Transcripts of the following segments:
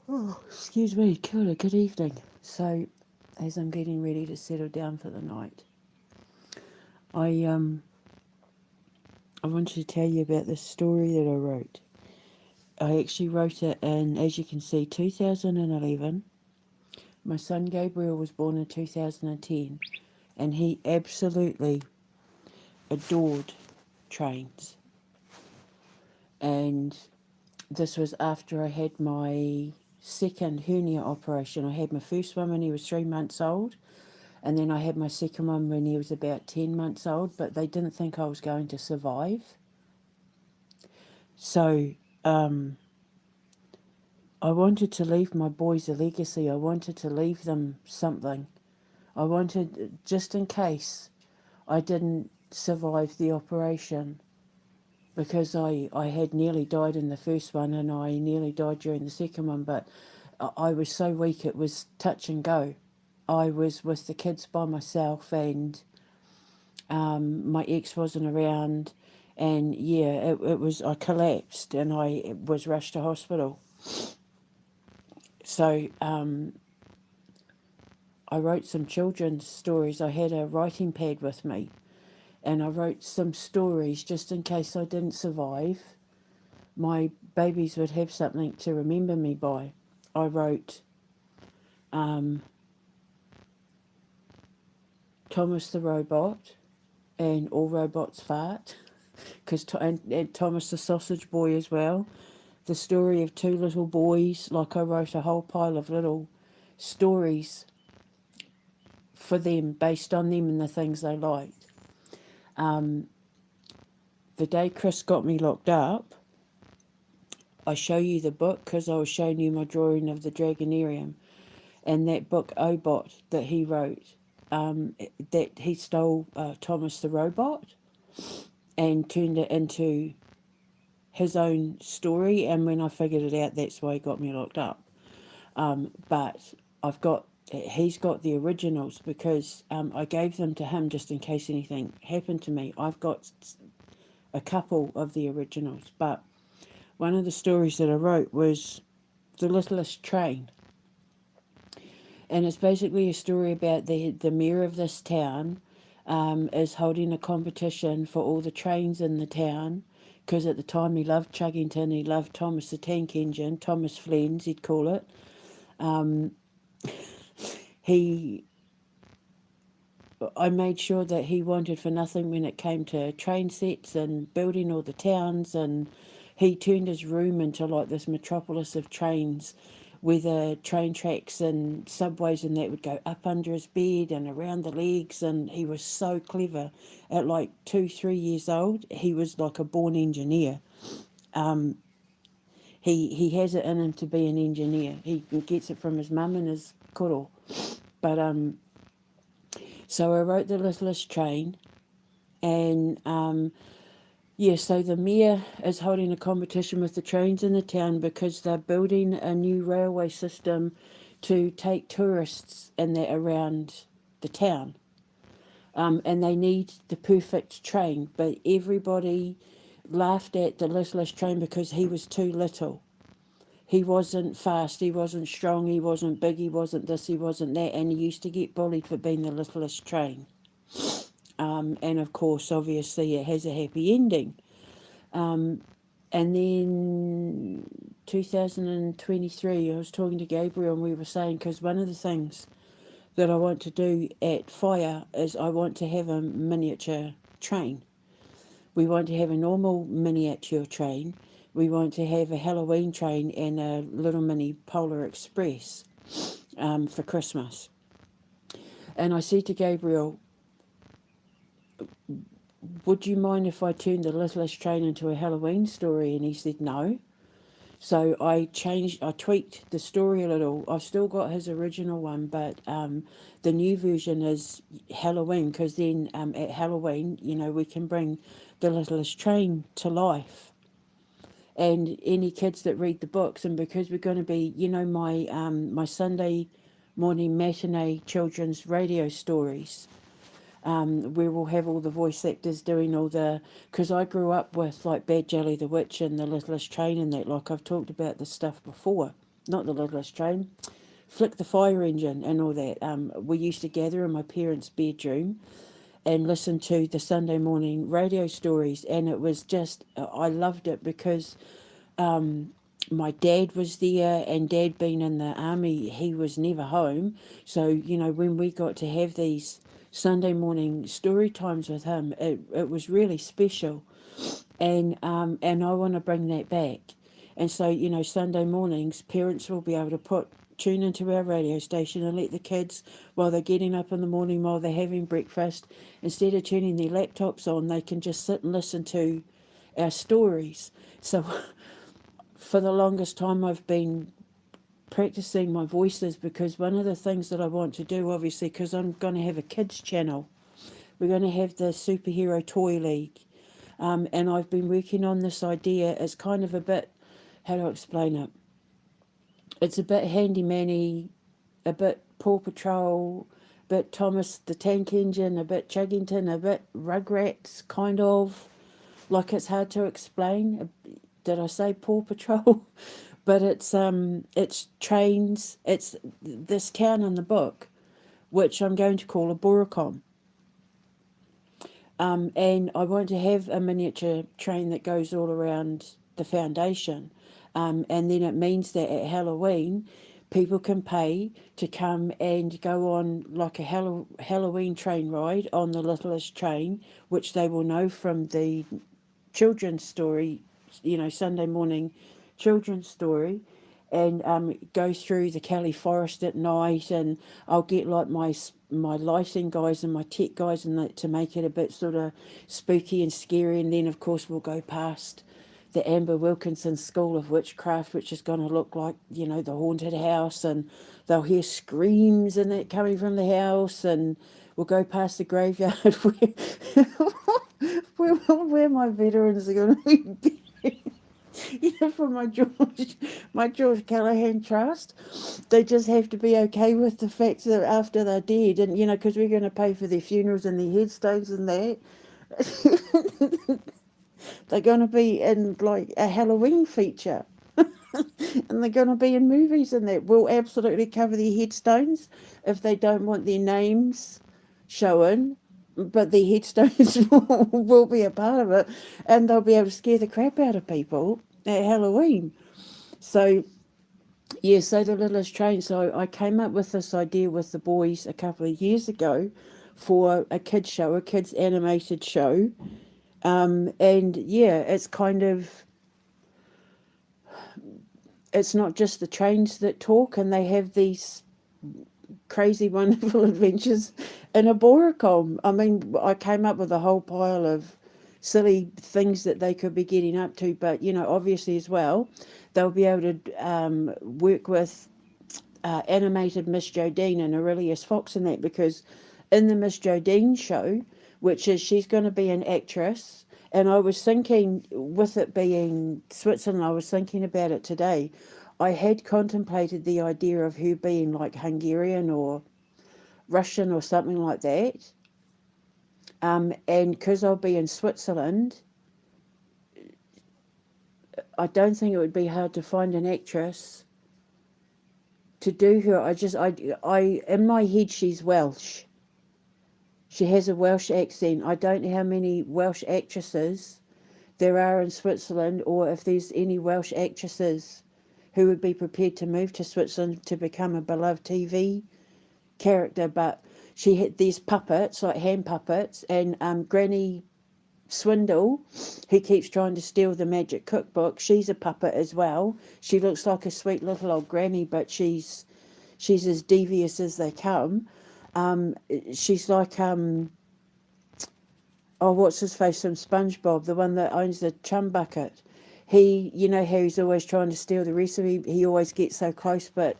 Oh, excuse me, kia ora, good evening. So, as I'm getting ready to settle down for the night, I I wanted to tell you about this story that I wrote. I actually wrote it in, as you can see, 2011. My son Gabriel was born in 2010, and he absolutely adored trains. And this was after I had my second hernia operation. I had my first one when he was 3 months old, and then I had my second one when he was about 10 months old, but they didn't think I was going to survive. So I wanted to leave my boys a legacy. I wanted to leave them something. I wanted, just in case I didn't survive the operation, because I had nearly died in the first one and I nearly died during the second one, but I was so weak it was touch and go. I was with the kids by myself, and my ex wasn't around, and yeah, it was, I collapsed and I was rushed to hospital. So I wrote some children's stories. I had a writing pad with me, and I wrote some stories just in case I didn't survive. My babies would have something to remember me by. I wrote um, Thomas the Robot and All Robots Fart, and Thomas the Sausage Boy as well. The story of two little boys. Like, I wrote a whole pile of little stories for them, based on them and the things they liked. The day Chris got me locked up, I show you the book because I was showing you my drawing of the Dragonarium, and that book Obot that he wrote, that he stole Thomas the Robot and turned it into his own story. And when I figured it out, that's why he got me locked up. But he's got the originals because I gave them to him just in case anything happened to me. I've got a couple of the originals, but one of the stories that I wrote was The Littlest Train. And it's basically a story about the mayor of this town is holding a competition for all the trains in the town, because at the time he loved Chuggington, he loved Thomas the Tank Engine, Thomas Flens, he'd call it. He, I made sure that he wanted for nothing when it came to train sets and building all the towns, and he turned his room into like this metropolis of trains, where the train tracks and subways and that would go up under his bed and around the legs. And he was so clever. At like 2, 3 years old, he was like a born engineer. He has it in him to be an engineer. He gets it from his mum and his koro. But so I wrote The Littlest Train, and yeah, so the mayor is holding a competition with the trains in the town because they're building a new railway system to take tourists and that around the town. And they need the perfect train, but everybody laughed at the littlest train because he was too little. He wasn't fast, he wasn't strong, he wasn't big, he wasn't this, he wasn't that, and he used to get bullied for being the littlest train. And of course, obviously, it has a happy ending. And then 2023, I was talking to Gabriel and we were saying, because one of the things that I want to do at Fire is I want to have a miniature train. We want to have a normal miniature train. We want to have a Halloween train and a little mini Polar Express for Christmas. And I said to Gabriel, would you mind if I turned the Littlest Train into a Halloween story? And he said no. So I tweaked the story a little. I've still got his original one, but the new version is Halloween, because then at Halloween, we can bring the Littlest Train to life. And any kids that read the books, and because we're going to be, my Sunday morning matinee children's radio stories, where we'll have all the voice actors doing all the, because I grew up with like Bad Jelly the Witch and The Littlest Train and that, like I've talked about this stuff before. not the Littlest train, Flick the Fire Engine and all that. We used to gather in my parents' bedroom and listen to the Sunday morning radio stories, and it was just, I loved it because my dad was there, and dad being in the army, he was never home. So, when we got to have these Sunday morning story times with him, it was really special. And I want to bring that back. And so, Sunday mornings, parents will be able to tune into our radio station and let the kids, while they're getting up in the morning, while they're having breakfast, instead of turning their laptops on, they can just sit and listen to our stories. So for the longest time, I've been practicing my voices, because one of the things that I want to do, obviously, because I'm going to have a kids channel, we're going to have the Superhero Toy League. And I've been working on this idea. It's kind of a bit, how do I explain it? It's a bit handyman-y, a bit Paw Patrol, a bit Thomas the Tank Engine, a bit Chuggington, a bit Rugrats, kind of. Like, it's hard to explain. Did I say Paw Patrol? But it's trains. It's this town in the book, which I'm going to call a Boracom. And I want to have a miniature train that goes all around the foundation. And then it means that at Halloween, people can pay to come and go on like a Halloween train ride on the Littlest train, which they will know from the children's story, Sunday morning children's story, and go through the Kelly Forest at night. And I'll get like my lighting guys and my tech guys and that to make it a bit sort of spooky and scary. And then of course we'll go past the Amber Wilkinson School of Witchcraft, which is going to look like, the haunted house, and they'll hear screams and that coming from the house. And we'll go past the graveyard where my veterans are going to be buried. For my George Callahan Trust, they just have to be okay with the fact that after they're dead, and because we're going to pay for their funerals and their headstones and that, they're going to be in like a Halloween feature, and they're going to be in movies and that. We'll absolutely cover their headstones if they don't want their names showing, but their headstones will be a part of it, and they'll be able to scare the crap out of people at Halloween. So, yeah, so the Littlest train. So I came up with this idea with the boys a couple of years ago for a kids show, a kids animated show. And yeah, it's kind of, it's not just the trains that talk and they have these crazy, wonderful adventures in a Boracom. I mean, I came up with a whole pile of silly things that they could be getting up to, but obviously as well, they'll be able to work with animated Miss Jodine and Aurelius Fox and that, because in the Miss Jodine show, which is, she's going to be an actress, and I was thinking, with it being Switzerland, I was thinking about it today. I had contemplated the idea of her being like Hungarian or Russian or something like that. And because I'll be in Switzerland, I don't think it would be hard to find an actress to do her. I in my head, she's Welsh. She has a Welsh accent. I don't know how many Welsh actresses there are in Switzerland, or if there's any Welsh actresses who would be prepared to move to Switzerland to become a beloved TV character. But she had these puppets, like hand puppets, and Granny Swindle, who keeps trying to steal the magic cookbook, she's a puppet as well. She looks like a sweet little old granny, but she's as devious as they come. She's like what's his face from SpongeBob, the one that owns the chum bucket. He, how he's always trying to steal the recipe. He always gets so close, but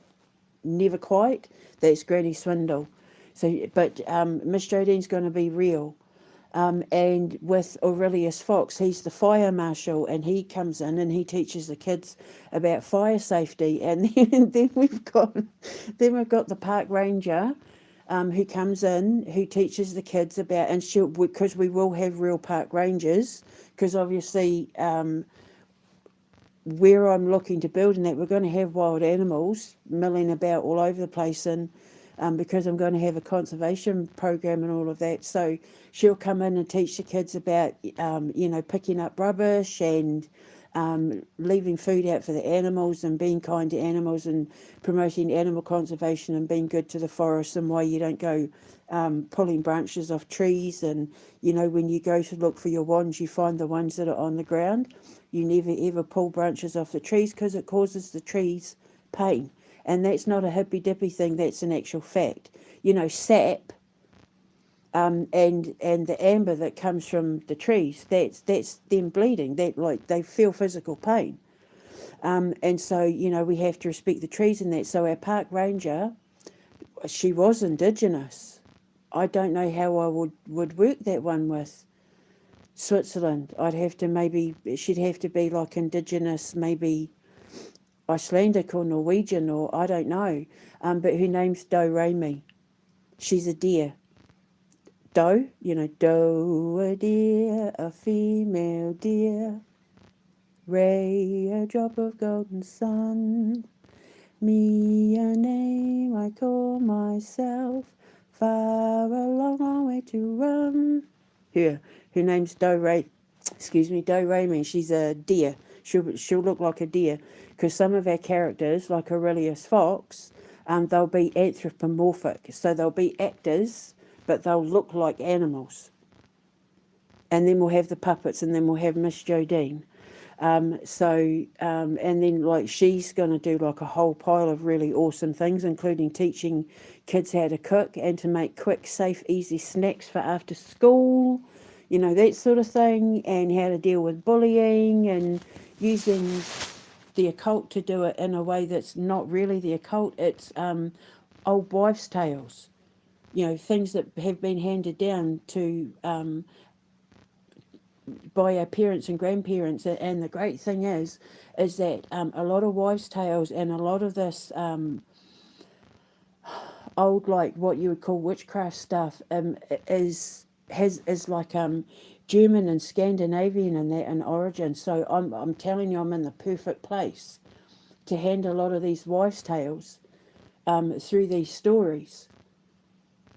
never quite. That's Granny Swindle. So, but Miss Jodine's going to be real. And with Aurelius Fox, he's the fire marshal, and he comes in and he teaches the kids about fire safety. And then we've got the park ranger, who comes in, who teaches the kids about, and because we will have real park rangers, because obviously where I'm looking to build, and that we're going to have wild animals milling about all over the place, and because I'm going to have a conservation program and all of that. So she'll come in and teach the kids about, picking up rubbish and leaving food out for the animals and being kind to animals and promoting animal conservation and being good to the forest, and why you don't go pulling branches off trees. And, when you go to look for your wands, you find the ones that are on the ground. You never ever pull branches off the trees because it causes the trees pain. And that's not a hippy dippy thing, that's an actual fact. Sap and the amber that comes from the trees, that's them bleeding. They feel physical pain. And so, we have to respect the trees and that. So our park ranger, she was Indigenous. I don't know how I would work that one with Switzerland. She'd have to be like Indigenous, maybe Icelandic or Norwegian, or I don't know. But her name's Do Rami. She's a deer. Doe, doe, a deer, a female deer. Ray, a drop of golden sun. Me, a name I call myself. Far a long, long way to run. Her name's Do Rami. She's a deer. She'll look like a deer, because some of our characters, like Aurelius Fox, they'll be anthropomorphic. So they'll be actors, but they'll look like animals. And then we'll have the puppets, and then we'll have Miss Jodine. And then she's going to do like a whole pile of really awesome things, including teaching kids how to cook and to make quick, safe, easy snacks for after school, that sort of thing, and how to deal with bullying, and using the occult to do it in a way that's not really the occult. It's old wives' tales, things that have been handed down to by our parents and grandparents. And the great thing is that a lot of wives' tales and a lot of this old, like what you would call witchcraft stuff, is like German and Scandinavian and that in origin. So I'm telling you, I'm in the perfect place to handle a lot of these wives' tales through these stories.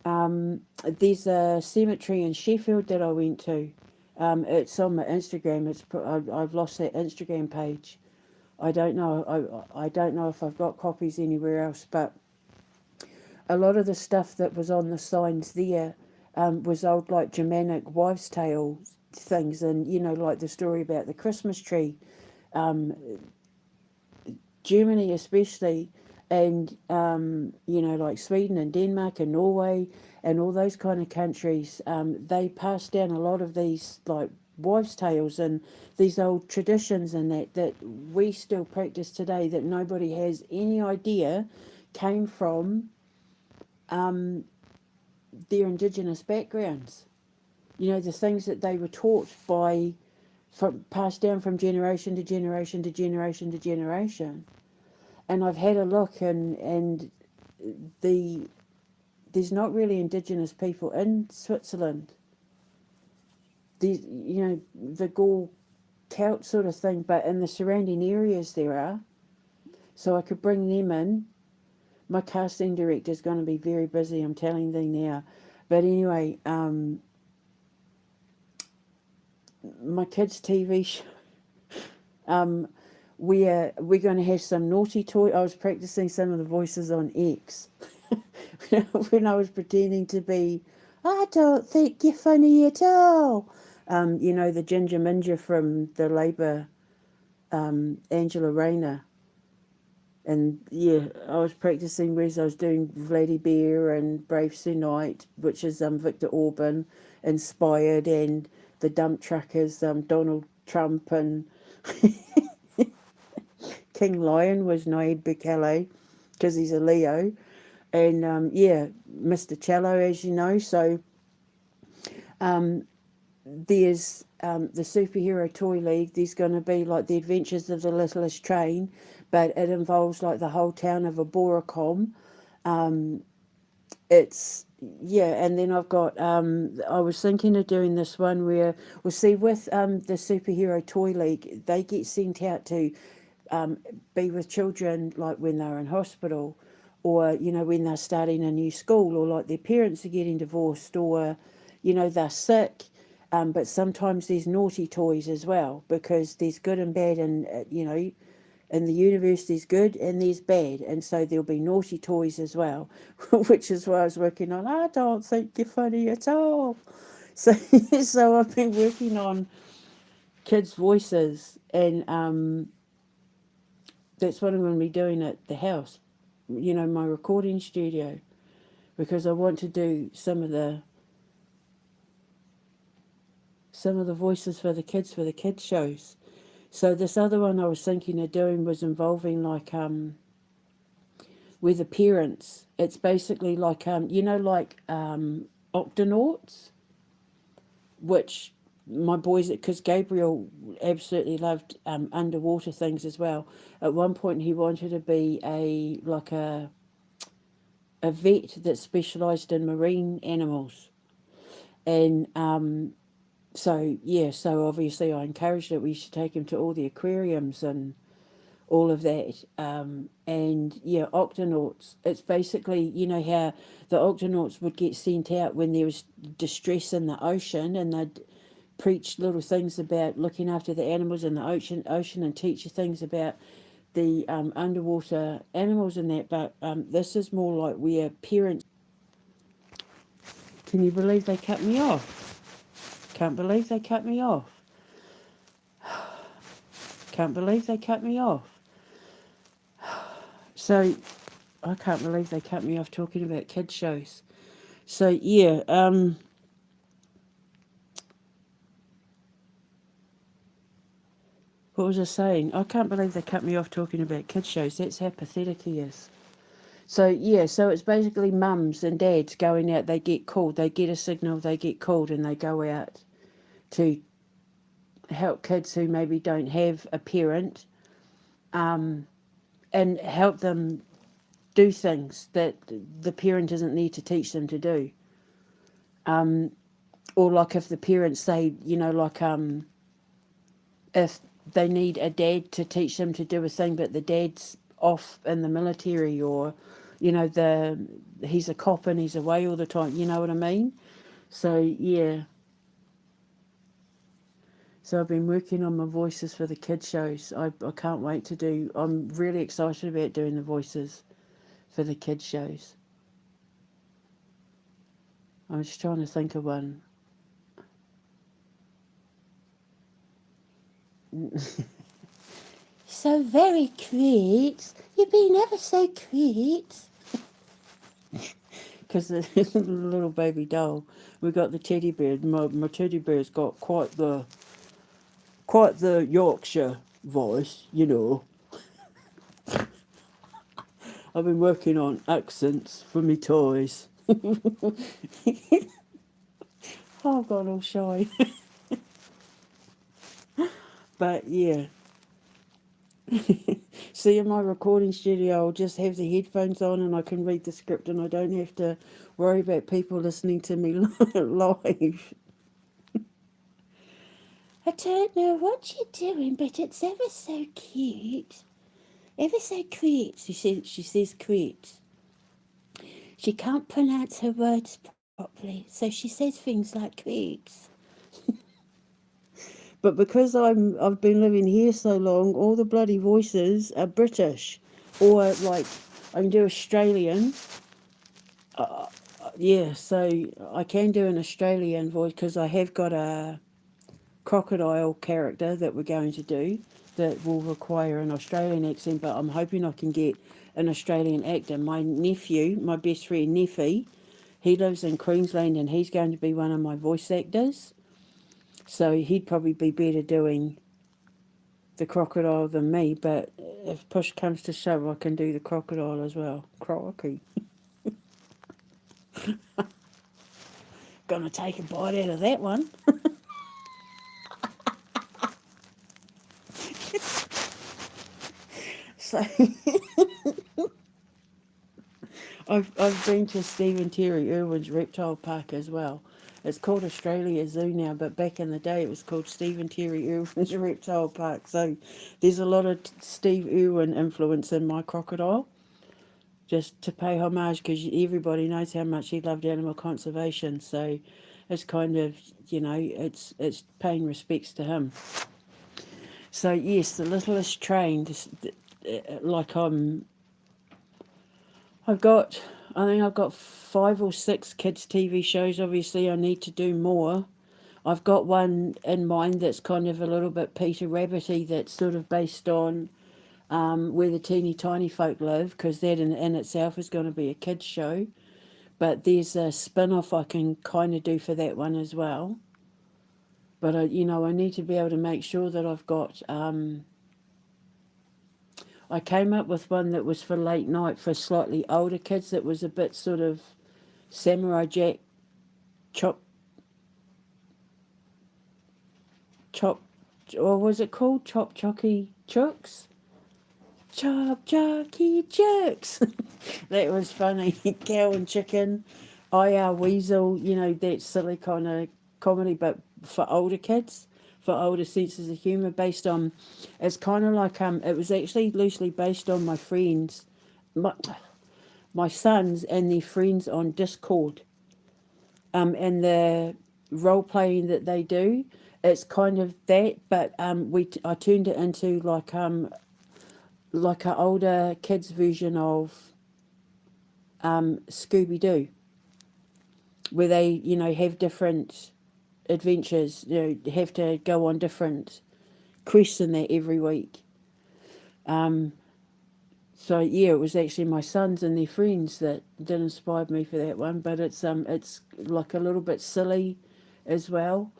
There's a cemetery in Sheffield that I went to. It's on my Instagram. I've lost that Instagram page. I don't know. I don't know if I've got copies anywhere else, but a lot of the stuff that was on the signs there was old, like Germanic wives' tale things, and like the story about the Christmas tree, Germany especially, and like Sweden and Denmark and Norway and all those kind of countries. They passed down a lot of these like wives' tales and these old traditions and that we still practice today, that nobody has any idea came from their Indigenous backgrounds. The things that they were taught passed down from generation to generation to generation to generation. And I've had a look, and there's not really Indigenous people in Switzerland. The Gaul Celt sort of thing, but in the surrounding areas there are. So I could bring them in. My casting director's going to be very busy, I'm telling thee now. But anyway, my kids' TV show, we're going to have some naughty toy. I was practicing some of the voices on X when I was pretending to be, I don't think you're funny at all. The Ginger Minger from the Labour, Angela Rayner. And yeah, I was practicing whereas I was doing Vladdy Bear and Brave Sir Knight, which is Victor Orban inspired, and the dump truckers, Donald Trump, and King Lion was Nayib Bukele because he's a Leo, and Mr. Cello, as you know. So there's the Superhero Toy League. There's going to be like the Adventures of the Littlest Train, but it involves like the whole town of Aboracom. And then I've got, I was thinking of doing this one where, with the Superhero Toy League, they get sent out to be with children like when they're in hospital, or when they're starting a new school, or like their parents are getting divorced, or they're sick. But sometimes there's naughty toys as well, because there's good and bad, and in the universe there's good and there's bad, and so there'll be naughty toys as well, which is what I was working on. I don't think you're funny at all. So so I've been working on kids' voices, and that's what I'm going to be doing at the house, my recording studio, because I want to do some of the voices for the kids shows. So this other one I was thinking of doing was involving like with the parents. It's basically like octonauts, which my boys, because Gabriel absolutely loved underwater things as well. At one point he wanted to be a vet that specialised in marine animals. And so obviously I encouraged it. We should take him to all the aquariums and all of that. And yeah, octonauts. It's basically, how the octonauts would get sent out when there was distress in the ocean, and they'd preach little things about looking after the animals in the ocean, and teach you things about the underwater animals and that. But this is more like where parents. Can you believe they cut me off? Can't believe they cut me off. Can't believe they cut me off. So I can't believe they cut me off talking about kids shows. So yeah, what was I saying? I can't believe they cut me off talking about kids shows. That's how pathetic he is. So yeah, so it's basically mums and dads going out. They get called. They get a signal. They get called, and they go out to help kids who maybe don't have a parent, and help them do things that the parent doesn't need to teach them to do. Or like if the parents say, if they need a dad to teach them to do a thing, but the dad's off in the military, or he's a cop and he's away all the time. You know what I mean? So yeah. So I've been working on my voices for the kids shows. I can't wait to do. I'm really excited about doing the voices for the kids shows. I'm just trying to think of one. So very cute. You've been ever so cute. Because the little baby doll, we got the teddy bear. My teddy bear's got quite the Yorkshire voice, I've been working on accents for me toys. Oh, I've got all shy. But yeah. See, in my recording studio, I'll just have the headphones on and I can read the script, and I don't have to worry about people listening to me live. I don't know what you're doing, but it's ever so cute. Ever so cute. She says cute. She can't pronounce her words properly, so she says things like cute. But because I've been living here so long, all the bloody voices are British, or like I can do Australian. Yeah, so I can do an Australian voice, because I have got a crocodile character that we're going to do that will require an Australian accent, but I'm hoping I can get an Australian actor. My nephew, my best friend Neffy, he lives in Queensland, and he's going to be one of my voice actors. So he'd probably be better doing the crocodile than me, but if push comes to shove, I can do the crocodile as well. Crocky. Gonna take a bite out of that one. So I've been to Stephen Terry Irwin's reptile park as well, It's called Australia Zoo now, but back in the day it was called Stephen Terry Irwin's Reptile Park. So there's a lot of Steve Irwin influence in my crocodile, just to pay homage, because everybody knows how much he loved animal conservation. So it's kind of, it's paying respects to him. So yes, the Littlest train, like I think I've got 5 or 6 kids TV shows. Obviously I need to do more. I've got one in mind that's kind of a little bit Peter Rabbity, that's sort of based on where the teeny tiny folk live, because that in itself is going to be a kids show. But there's a spin-off I can kind of do for that one as well. But I need to be able to make sure that I've got. I came up with one that was for late night for slightly older kids. That was a bit sort of Samurai Jack, chop, or was it called Chop Chocky Chooks? Chop Chocky Chooks. That was funny. Cow and chicken, IR Weasel. That silly kind of comedy, but for older kids, for older senses of humour. Based on, it's kind of like it was actually loosely based on my friends, my sons and their friends on Discord, and the role playing that they do. It's kind of that, but I turned it into like an older kids version of Scooby Doo, where they have different adventures. Have to go on different quests in that every week. So yeah, it was actually my sons and their friends that did inspire me for that one. But it's like a little bit silly as well.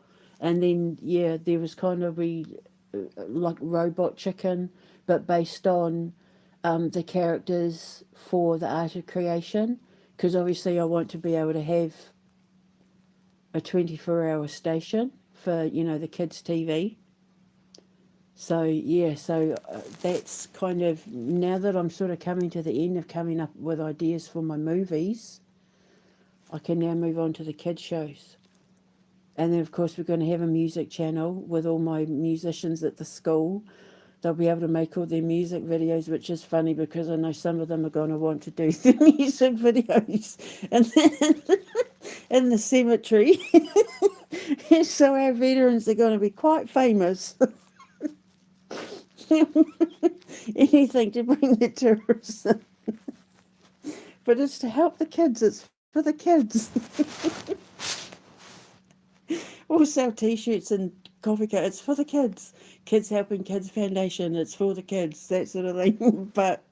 And then yeah, there was kind of like Robot Chicken, but based on the characters for the art of creation. Because obviously I want to be able to have a 24-hour station for the kids' TV. So yeah, that's kind of, now that I'm sort of coming to the end of coming up with ideas for my movies, I can now move on to the kids shows. And then of course we're going to have a music channel with all my musicians at the school. They'll be able to make all their music videos, which is funny because I know some of them are going to want to do the music videos in the cemetery. So our veterans are going to be quite famous. Anything to bring the tourists in. But it's to help the kids, it's for the kids. We'll sell t-shirts and coffee cups, it's for the kids. Kids Helping Kids Foundation, it's for the kids, that sort of thing. But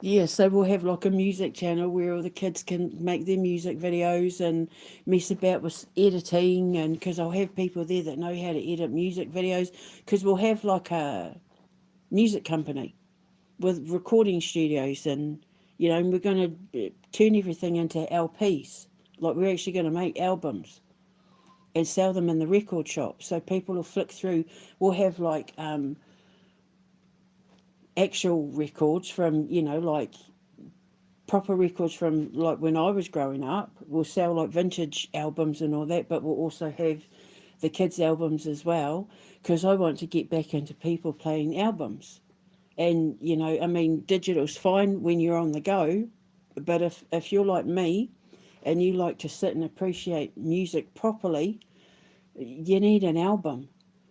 yeah, so we'll have like a music channel where all the kids can make their music videos and mess about with editing, and because I'll have people there that know how to edit music videos, because we'll have like a music company with recording studios, and we're going to turn everything into LPs. Like we're actually going to make albums and sell them in the record shop, so people will flick through. We'll have like actual records from like proper records from like when I was growing up. We'll sell like vintage albums and all that, but we'll also have the kids' albums as well, because I want to get back into people playing albums. And digital's fine when you're on the go, but if you're like me and you like to sit and appreciate music properly, you need an album,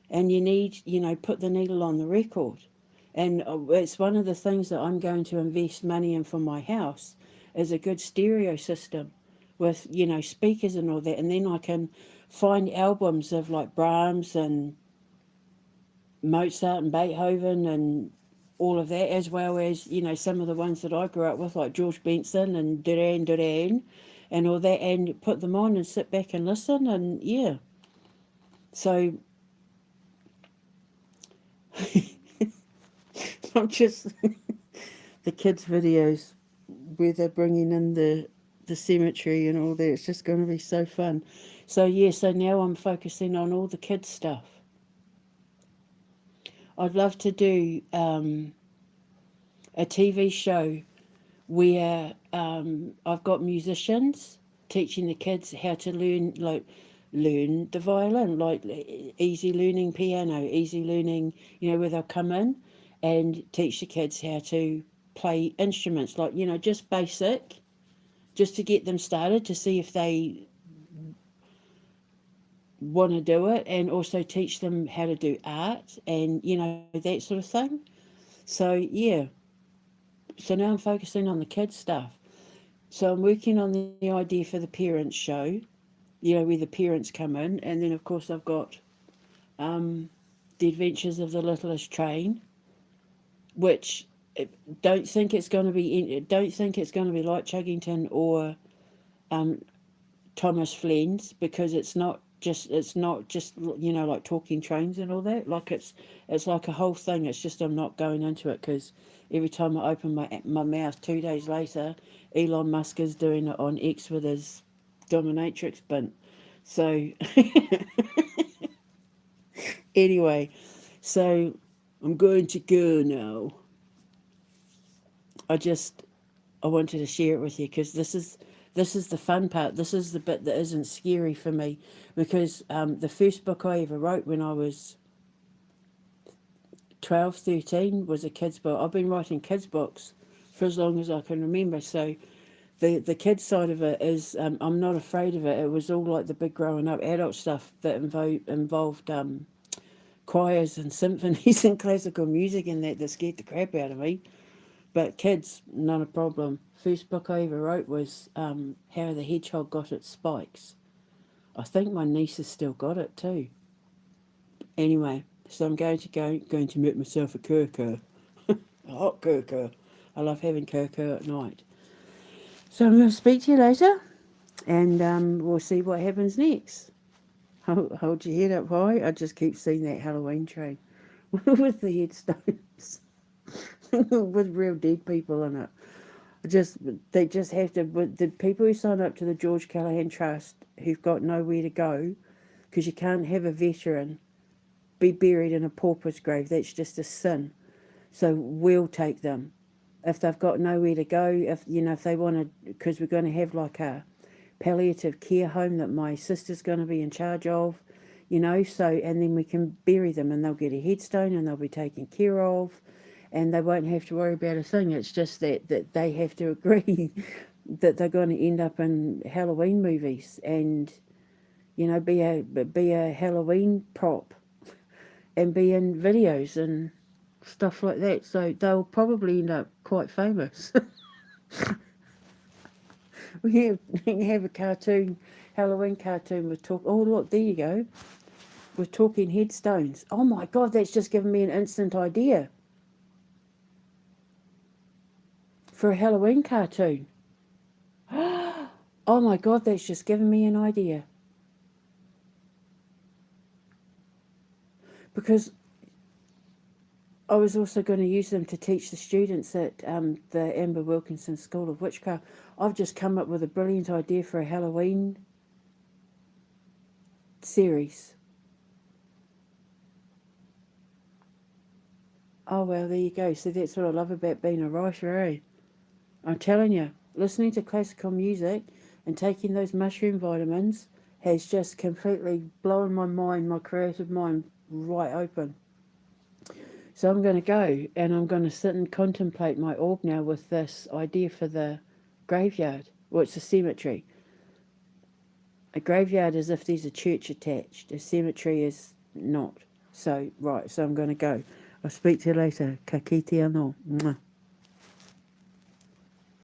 and you need put the needle on the record. And it's one of the things that I'm going to invest money in for my house, is a good stereo system with speakers and all that. And then I can find albums of like Brahms and Mozart and Beethoven and all of that, as well as some of the ones that I grew up with, like George Benson and Duran and all that, and put them on and sit back and listen. And yeah, so not just the kids' videos where they're bringing in the cemetery and all that. It's just going to be so fun. So yeah, so now I'm focusing on all the kids' stuff. I'd love to do a TV show where I've got musicians teaching the kids how to learn the violin, like easy learning piano, easy learning, where they'll come in and teach the kids how to play instruments, like, just basic, just to get them started to see if they want to do it, and also teach them how to do art and, that sort of thing. So, yeah, so now I'm focusing on the kids' stuff. So I'm working on the idea for the parents' show, where the parents come in, and then of course I've got um, the Adventures of the Littlest train, which don't think it's going to be like Chuggington or um, Thomas Flynn's, because it's not just like talking trains and all that. Like it's like a whole thing. It's just I'm not going into it because every time I open my mouth, 2 days later, Elon Musk is doing it on X with his dominatrix bint. So anyway, so I'm going to go now. I just I wanted to share it with you because this is the fun part. This is the bit that isn't scary for me, because the first book I ever wrote when I was 12, 13 was a kids book. I've been writing kids books for as long as I can remember. So the kids side of it is I'm not afraid of it. It was all like the big growing up adult stuff that involved choirs and symphonies and classical music and that scared the crap out of me. But kids, not a problem. First book I ever wrote was How the Hedgehog Got Its Spikes. I think my niece has still got it too. Anyway, so I'm going to make myself a cocoa, a hot cocoa. I love having cocoa at night. So I'm going to speak to you later, and we'll see what happens next. Hold your head up high. I just keep seeing that Halloween train with the headstones with real dead people in it. They just have to. The people who sign up to the George Callaghan Trust who've got nowhere to go, because you can't have a veteran be buried in a pauper's grave. That's just a sin. So we'll take them if they've got nowhere to go. If they want to, because we're going to have like a palliative care home that my sister's going to be in charge of. So, and then we can bury them and they'll get a headstone and they'll be taken care of, and they won't have to worry about a thing. It's just that they have to agree that they're going to end up in Halloween movies and, be a Halloween prop and be in videos and stuff like that. So they'll probably end up quite famous. we have a Halloween cartoon with talk. Oh, look, there you go. With talking headstones. Oh my God, that's just given me an instant idea for a Halloween cartoon. Oh my God, that's just given me an idea. Because I was also going to use them to teach the students at the Amber Wilkinson School of Witchcraft. I've just come up with a brilliant idea for a Halloween series. Oh, well, there you go. So that's what I love about being a writer, eh? I'm telling you, listening to classical music and taking those mushroom vitamins has just completely blown my mind, my creative mind, right open. So I'm going to go and I'm going to sit and contemplate my orb now with this idea for the graveyard. Well, it's a cemetery. A graveyard is if there's a church attached. A cemetery is not. So, right, so I'm going to go. I'll speak to you later. Ka kite anō. Mwah.